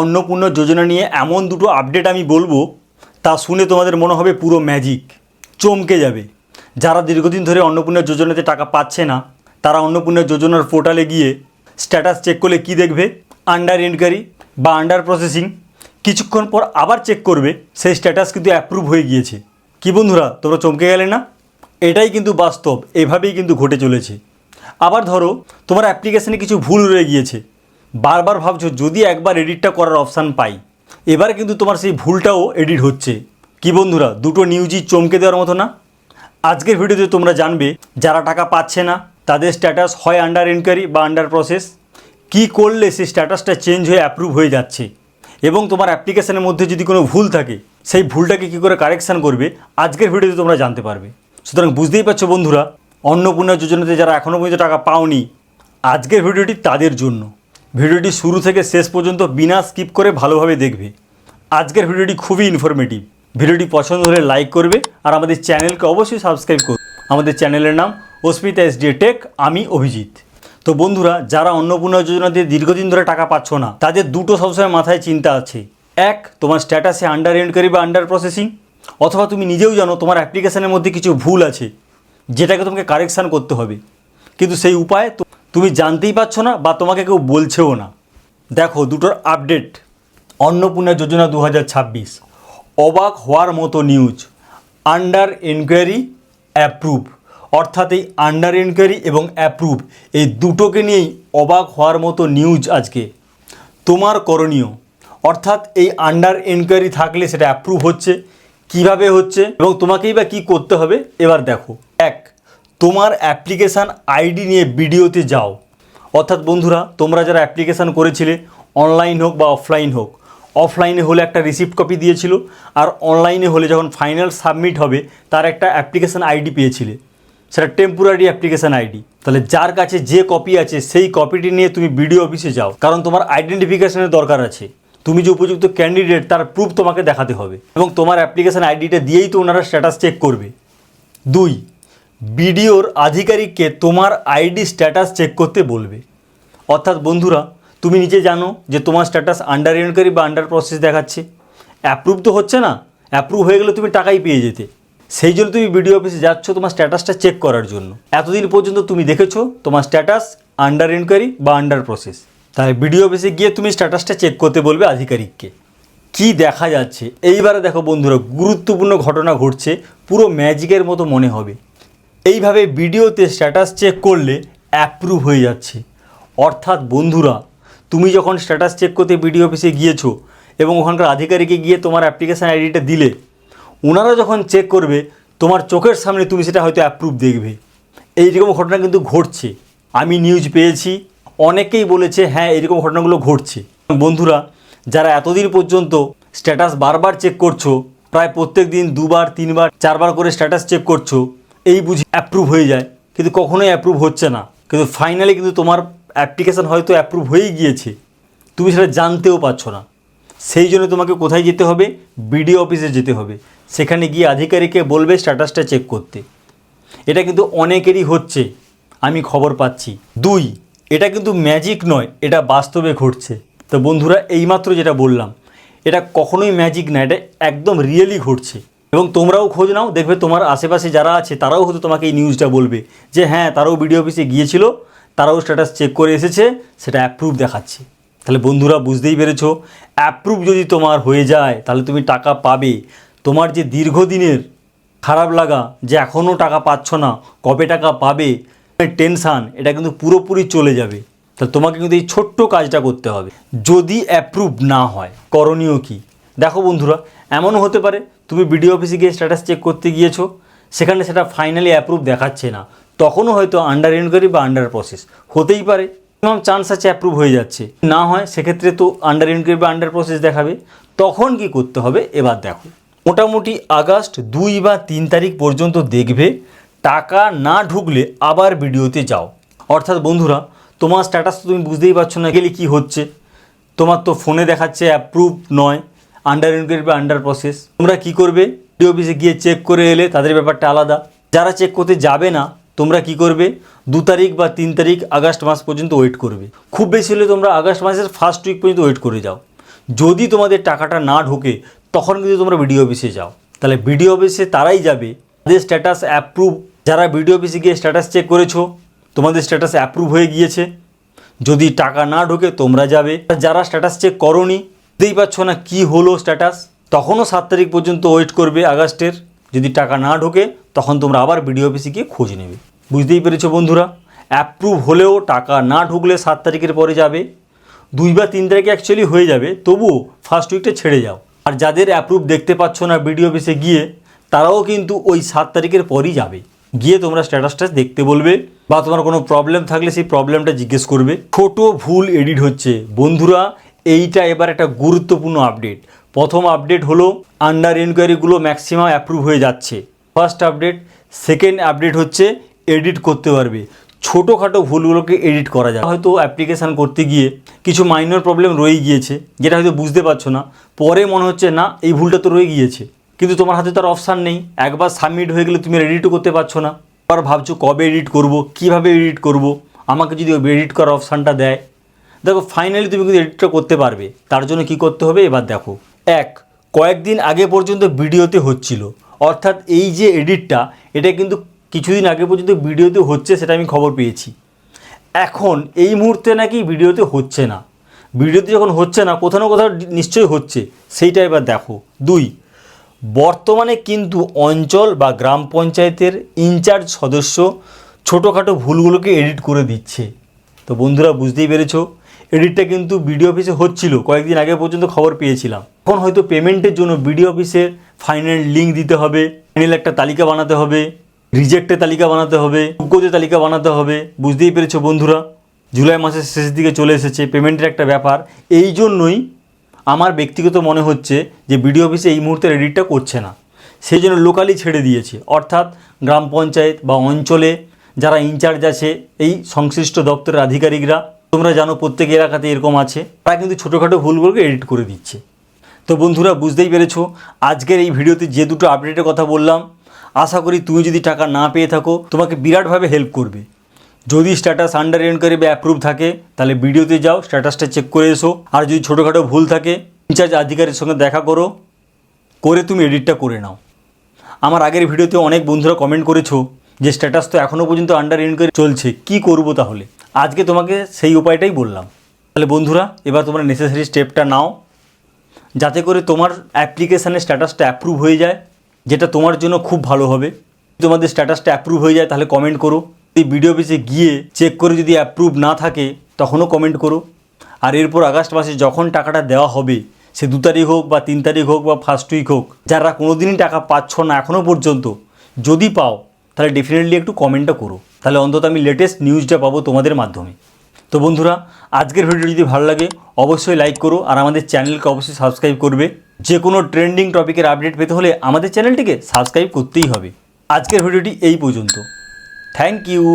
অন্নপূর্ণা যোজনা নিয়ে এমন দুটো আপডেট আমি বলবো, তা শুনে তোমাদের মনে হবে পুরো ম্যাজিক, চমকে যাবে। যারা দীর্ঘদিন ধরে অন্নপূর্ণা যোজনাতে টাকা পাচ্ছে না, তারা অন্নপূর্ণা যোজনার পোর্টালে গিয়ে স্ট্যাটাস চেক করলে কি দেখবে? আন্ডার এনকোয়ারি বা আন্ডার প্রসেসিং। কিছুক্ষণ পর আবার চেক করবে, সেই স্ট্যাটাস কিন্তু অ্যাপ্রুভ হয়ে গিয়েছে। কি বন্ধুরা, তোমরা চমকে গেলে না? এটাই কিন্তু বাস্তব, এভাবেই কিন্তু ঘটে চলেছে। আবার ধরো তোমার অ্যাপ্লিকেশানে কিছু ভুল রয়ে গিয়েছে, বারবার ভাবছো যদি একবার এডিটটা করার অপশান পাই। এবার কিন্তু তোমার সেই ভুলটাও এডিট হচ্ছে। কি বন্ধুরা, দুটো নিউজই চমকে দেওয়ার মতো না? আজকের ভিডিওতে তোমরা জানবে যারা টাকা পাচ্ছে না তাদের স্ট্যাটাস হয় আন্ডার এনকোয়ারি বা আন্ডার প্রসেস, কি করলে সেই স্ট্যাটাসটা চেঞ্জ হয়ে অ্যাপ্রুভ হয়ে যাচ্ছে, এবং তোমার অ্যাপ্লিকেশানের মধ্যে যদি কোনো ভুল থাকে সেই ভুলটাকে কী করে কারেকশান করবে, আজকের ভিডিওতে তোমরা জানতে পারবে। সুতরাং বুঝতেই পারছো বন্ধুরা, অন্নপূর্ণা যোজনাতে যারা এখনও পর্যন্ত টাকা পাওনি, আজকের ভিডিওটি তাদের জন্য। ভিডিওটি শুরু থেকে শেষ পর্যন্ত বিনা স্কিপ করে ভালোভাবে দেখবে। আজকের ভিডিওটি খুবই ইনফরমেটিভ। ভিডিওটি পছন্দ হলে লাইক করবে, আর আমাদের চ্যানেলকে অবশ্যই সাবস্ক্রাইব করবে। আমাদের চ্যানেলের নাম অস্মিতা এসডি টেক, আমি অভিজিৎ। তো বন্ধুরা, যারা অন্নপূর্ণা যোজনাতে দীর্ঘদিন ধরে টাকা পাচ্ছ না, তাদের দুটো সবসময় মাথায় চিন্তা আছে। এক, তোমার স্ট্যাটাসে আন্ডার এনকোয়ারি বা আন্ডার প্রসেসিং, অথবা তুমি নিজেও জানো তোমার অ্যাপ্লিকেশানের মধ্যে কিছু ভুল আছে যেটাকে তোমাকে কারেকশান করতে হবে, কিন্তু সেই উপায় তুমি জানতেই পারছো না বা তোমাকে কেউ বলছেও না। দেখো দুটোর আপডেট। অন্নপূর্ণা যোজনা 2026, অবাক হওয়ার মতো নিউজ। আন্ডার এনকোয়ারি অ্যাপ্রুভ, অর্থাৎ এই আন্ডার এনকোয়ারি এবং অ্যাপ্রুভ এই দুটোকে নিয়েই অবাক হওয়ার মতো নিউজ আজকে। তোমার করণীয়, অর্থাৎ এই আন্ডার এনকোয়ারি থাকলে সেটা অ্যাপ্রুভ হচ্ছে, কিভাবে হচ্ছে এবং তোমাকেই বা কী করতে হবে এবার দেখো। এক, তোমার অ্যাপ্লিকেশান আইডি নিয়ে ভিডিওতে যাও। অর্থাৎ বন্ধুরা, তোমরা যারা অ্যাপ্লিকেশান করেছিলে, অনলাইন হোক বা অফলাইন হোক, অফলাইনে হলে একটা রিসিপ্ট কপি দিয়েছিল, আর অনলাইনে হলে যখন ফাইনাল সাবমিট হবে তার একটা অ্যাপ্লিকেশান আইডি পেয়েছিলে, সেটা টেম্পোরারি অ্যাপ্লিকেশান আইডি। তাহলে যার কাছে যে কপি আছে সেই কপিটি নিয়ে তুমি বিডিও অফিসে যাও, কারণ তোমার আইডেন্টিফিকেশনের দরকার আছে। তুমি যে উপযুক্ত ক্যান্ডিডেট তার প্রুফ তোমাকে দেখাতে হবে, এবং তোমার অ্যাপ্লিকেশান আইডিটা দিয়েই তো ওনারা স্ট্যাটাস চেক করবে। দুই, বিডিওর আধিকারিককে তোমার আইডি স্ট্যাটাস চেক করতে বলবে। অর্থাৎ বন্ধুরা, তুমি নিজে জানো যে তোমার স্ট্যাটাস আন্ডার এনকোয়ারি বা আন্ডার প্রসেস দেখাচ্ছে, অ্যাপ্রুভ তো হচ্ছে না। অ্যাপ্রুভ হয়ে গেলে তুমি টাকাই পেয়ে যেতে। সেই জন্য তুমি বিডিও অফিসে যাচ্ছ তোমার স্ট্যাটাসটা চেক করার জন্য। এতদিন পর্যন্ত তুমি দেখেছো তোমার স্ট্যাটাস আন্ডার এনকোয়ারি বা আন্ডার প্রসেস, তাই বিডিও অফিসে গিয়ে তুমি স্ট্যাটাসটা চেক করতে বলবে আধিকারিককে। কি দেখা যাচ্ছে এইবারে দেখো বন্ধুরা, গুরুত্বপূর্ণ ঘটনা ঘটছে, পুরো ম্যাজিকের মতো মনে হবে। এইভাবে ভিডিওতে স্ট্যাটাস চেক করলে অ্যাপ্রুভ হয়ে যাচ্ছে। অর্থাৎ বন্ধুরা, তুমি যখন স্ট্যাটাস চেক করতে ভিডিও অফিসে গিয়েছো এবং ওখানকার আধিকারিকে গিয়ে তোমার অ্যাপ্লিকেশান আইডিটা দিলে, ওনারা যখন চেক করবে তোমার চোখের সামনে তুমি সেটা হয়তো অ্যাপ্রুভ দেখবে। এইরকম ঘটনা কিন্তু ঘটছে, আমি নিউজ পেয়েছি, অনেকেই বলেছে হ্যাঁ এরকম ঘটনাগুলো ঘটছে। বন্ধুরা, যারা এতদিন পর্যন্ত স্ট্যাটাস বারবার চেক করছো, প্রায় প্রত্যেক দিন 2বার 3বার 4বার করে স্ট্যাটাস চেক করছো, এই বুঝি অ্যাপ্রুভ হয়ে যায়, কিন্তু কখনোই অ্যাপ্রুভ হচ্ছে না। কিন্তু ফাইনালি কিন্তু তোমার অ্যাপ্লিকেশান হয়তো অ্যাপ্রুভ হয়েই গিয়েছে, তুমি সেটা জানতেও পারছো না। সেই জন্য তোমাকে কোথায় যেতে হবে? বিডিও অফিসে যেতে হবে। সেখানে গিয়ে আধিকারিককে বলবে স্ট্যাটাসটা চেক করতে। এটা কিন্তু অনেকেরই হচ্ছে, আমি খবর পাচ্ছি। দুই, এটা কিন্তু ম্যাজিক নয়, এটা বাস্তবে ঘটছে। তো বন্ধুরা, এইমাত্র যেটা বললাম এটা কখনোই ম্যাজিক না, এটা একদম রিয়েলি ঘটছে। এবং তোমরাও খোঁজ নাও, দেখবে তোমার আশেপাশে যারা আছে তারাও হয়তো তোমাকে এই নিউজটা বলবে যে হ্যাঁ তারাও বিডিও অফিসে গিয়েছিল, তারাও স্ট্যাটাস চেক করে এসেছে, সেটা অ্যাপ্রুভ দেখাচ্ছে। তাহলে বন্ধুরা বুঝতেই পেরেছো, অ্যাপ্রুভ যদি তোমার হয়ে যায় তাহলে তুমি টাকা পাবে। তোমার যে দীর্ঘদিনের খারাপ লাগা যে এখনও টাকা পাচ্ছ না, কবে টাকা পাবে টেনশান, এটা কিন্তু পুরোপুরি চলে যাবে। তাহলে তোমাকে কিন্তু এই ছোট্ট কাজটা করতে হবে। যদি অ্যাপ্রুভ না হয় করণীয় কী? দেখো বন্ধুরা, এমনও হতে পারে তুমি বিডিও অফিসে গিয়ে স্ট্যাটাস চেক করতে গিয়েছো, সেখানে সেটা ফাইনালি অ্যাপ্রুভ দেখাচ্ছে না, তখনও হয়তো আন্ডার এনকোয়ারি বা আন্ডার প্রসেস হতেই পারে। ম্যাক্সিমাম চান্স আছে অ্যাপ্রুভ হয়ে যাচ্ছে, না হয় সেক্ষেত্রে তো আন্ডার এনকোয়ারি বা আন্ডার প্রসেস দেখাবে। তখন কি করতে হবে এবার দেখো। মোটামুটি আগস্ট 2 বা 3 তারিখ পর্যন্ত দেখবে টাকা না ঢুকলে আবার ভিডিওতে যাও। অর্থাৎ বন্ধুরা, তোমার স্ট্যাটাস তো তুমি বুঝতেই পারছো না গেলে কী হচ্ছে। তোমার তো ফোনে দেখাচ্ছে অ্যাপ্রুভ নয়, আন্ডার এনকোয়ারি বা আন্ডার প্রসেস। তোমরা কি করবে? বিডিও অফিসে গিয়ে চেক করে এলে তাদের ব্যাপারটা আলাদা। যারা চেক করতে যাবে না, তোমরা কি করবে? 2 তারিখ বা 3 তারিখ আগস্ট মাস পর্যন্ত ওয়েট করবে। খুব বেশি হলে তোমরা আগস্ট মাসের ফার্স্ট উইক পর্যন্ত ওয়েট করে যাও। যদি তোমাদের টাকাটা না ঢোকে তখন কিন্তু তোমরা বিডিও অফিসে যাও। তাহলে বিডিও অফিসে তারাই যাবে যাদের স্ট্যাটাস অ্যাপ্রুভ। যারা বিডিও অফিসে গিয়ে স্ট্যাটাস চেক করেছো, তোমাদের স্ট্যাটাস অ্যাপ্রুভ হয়ে গিয়েছে, যদি টাকা না ঢোকে তোমরা যাবে। আর যারা স্ট্যাটাস চেক করোনি, বুঝতেই পারছো না কি হলো স্ট্যাটাস, তখনও 7 তারিখ পর্যন্ত ওয়েট করবে আগস্টের। যদি টাকা না ঢোকে তখন তোমরা আবার বিডিও অফিসে গিয়ে খোঁজ নেবে। বুঝতেই পেরেছো বন্ধুরা? অ্যাপ্রুভ হলেও টাকা না ঢুকলে 7 তারিখের পরে যাবে, 2 বা 3 তারিখে অ্যাকচুয়ালি হয়ে যাবে, তবুও ফার্স্ট উইকটা ছেড়ে যাও। আর যাদের অ্যাপ্রুভ দেখতে পাচ্ছ না বিডিও অফিসে গিয়ে, তারাও কিন্তু ওই 7 তারিখের পরই যাবে। গিয়ে তোমরা স্ট্যাটাসটা দেখতে বলবে বা তোমার কোনো প্রবলেম থাকলে সেই প্রবলেমটা জিজ্ঞেস করবে। ছোট ভুল এডিট হচ্ছে বন্ধুরা, এইটা এবার একটা গুরুত্বপূর্ণ আপডেট। প্রথম আপডেট হলো আন্ডার এনকোয়ারিগুলো ম্যাক্সিমাম অ্যাপ্রুভ হয়ে যাচ্ছে, ফার্স্ট আপডেট। সেকেন্ড আপডেট হচ্ছে এডিট করতে পারবে, ছোটোখাটো ভুলগুলোকে এডিট করা যায়। হয়তো অ্যাপ্লিকেশান করতে গিয়ে কিছু মাইনর প্রবলেম রয়ে গিয়েছে, যেটা হয়তো বুঝতে পারছো না, পরে মনে হচ্ছে না এই ভুলটা তো রয়ে গিয়েছে, কিন্তু তোমার হাতে তার অপশান নেই। একবার সাবমিট হয়ে গেলে তুমি এডিটও করতে পারছো না। আবার ভাবছো কবে এডিট করব, কিভাবে এডিট করব, আমাকে যদি এডিট করার অপশানটা দেয়। দেখো ফাইনালি তুমি কিন্তু এডিটটা করতে পারবে। তার জন্য কি করতে হবে এবার দেখো। কয়েকদিন আগে পর্যন্ত ভিডিওতে হচ্ছিল, অর্থাৎ এই যে এডিটটা, এটা কিন্তু কিছুদিন আগে পর্যন্ত ভিডিওতে হচ্ছে, সেটা আমি খবর পেয়েছি। এখন এই মুহূর্তে নাকি ভিডিওতে হচ্ছে না। ভিডিওতে যখন হচ্ছে না, কোথাও না কোথাও নিশ্চয়ই হচ্ছে, সেইটা এবার দেখো। 2, বর্তমানে কিন্তু অঞ্চল বা গ্রাম পঞ্চায়েতের ইনচার্জ সদস্য ছোটোখাটো ভুলগুলোকে এডিট করে দিচ্ছে। তো বন্ধুরা বুঝতেই পেরেছো, এডিটটা কিন্তু বিডিও অফিসে হচ্ছিল, কয়েকদিন আগে পর্যন্ত খবর পেয়েছিলাম। এখন হয়তো পেমেন্টের জন্য বিডিও অফিসের ফাইনাল লিঙ্ক দিতে হবে, ফাইনাল একটা তালিকা বানাতে হবে, রিজেক্টের তালিকা বানাতে হবে, যোগ্যদের তালিকা বানাতে হবে। বুঝতেই পেরেছো বন্ধুরা, জুলাই মাসের শেষের দিকে চলে এসেছে, পেমেন্টের একটা ব্যাপার। এই জন্যই আমার ব্যক্তিগত মনে হচ্ছে যে বিডিও অফিসে এই মুহূর্তে এডিটটা করছে না, সেই জন্য লোকালি ছেড়ে দিয়েছে। অর্থাৎ গ্রাম পঞ্চায়েত বা অঞ্চলে যারা ইনচার্জ আছে, এই সংশ্লিষ্ট দপ্তরের আধিকারিকরা, তোমরা জানো প্রত্যেক এলাকাতে এরকম আছে, তারা কিন্তু ছোটোখাটো ভুলগুলোকে এডিট করে দিচ্ছে। তো বন্ধুরা বুঝতেই পেরেছো, আজকের এই ভিডিওতে যে দুটো আপডেটের কথা বললাম, আশা করি তুমি যদি টাকা না পেয়ে থাকো তোমাকে বিরাটভাবে হেল্প করবে। যদি স্ট্যাটাস আন্ডার এনকোয়ারি বা অ্যাপ্রুভ থাকে তাহলে ভিডিওতে যাও, স্ট্যাটাসটা চেক করে এসো। আর যদি ছোটোখাটো ভুল থাকে ইনচার্জ আধিকারিকের সঙ্গে দেখা করো, করে তুমি এডিটটা করে নাও। আমার আগের ভিডিওতে অনেক বন্ধুরা কমেন্ট করেছো যে স্ট্যাটাস তো এখনও পর্যন্ত আন্ডার এনকোয়ারি চলছে, কি করব তাহলে? আজকে তোমাকে সেই উপায়টাই বললাম। তাহলে বন্ধুরা এবার তোমরা নেসেসারি স্টেপটা নাও, যাতে করে তোমার অ্যাপ্লিকেশানের স্ট্যাটাসটা অ্যাপ্রুভ হয়ে যায়, যেটা তোমার জন্য খুব ভালো হবে। তোমাদের স্ট্যাটাসটা অ্যাপ্রুভ হয়ে যায় তাহলে কমেন্ট করো। এই ভিডিও অফিসে গিয়ে চেক করে যদি অ্যাপ্রুভ না থাকে তখনও কমেন্ট করো। আর এরপর আগস্ট মাসে যখন টাকাটা দেওয়া হবে, সে 2 তারিখ হোক বা 3 তারিখ হোক বা ফার্স্ট উইক হোক, যারা কোনো দিনই টাকা পাচ্ছ না এখনও পর্যন্ত, যদি পাও তাহলে ডেফিনেটলি একটু কমেন্টটা করো, তাহলে অন্তত আমি লেটেস্ট নিউজটা পাবো তোমাদের মাধ্যমে। তো বন্ধুরা আজকের ভিডিও যদি ভালো লাগে অবশ্যই লাইক করো, আর আমাদের চ্যানেলকে অবশ্যই সাবস্ক্রাইব করবে। যে কোনো ট্রেন্ডিং টপিকের আপডেট পেতে হলে আমাদের চ্যানেলটিকে সাবস্ক্রাইব করতেই হবে। আজকের ভিডিওটি এই পর্যন্ত। Thank you.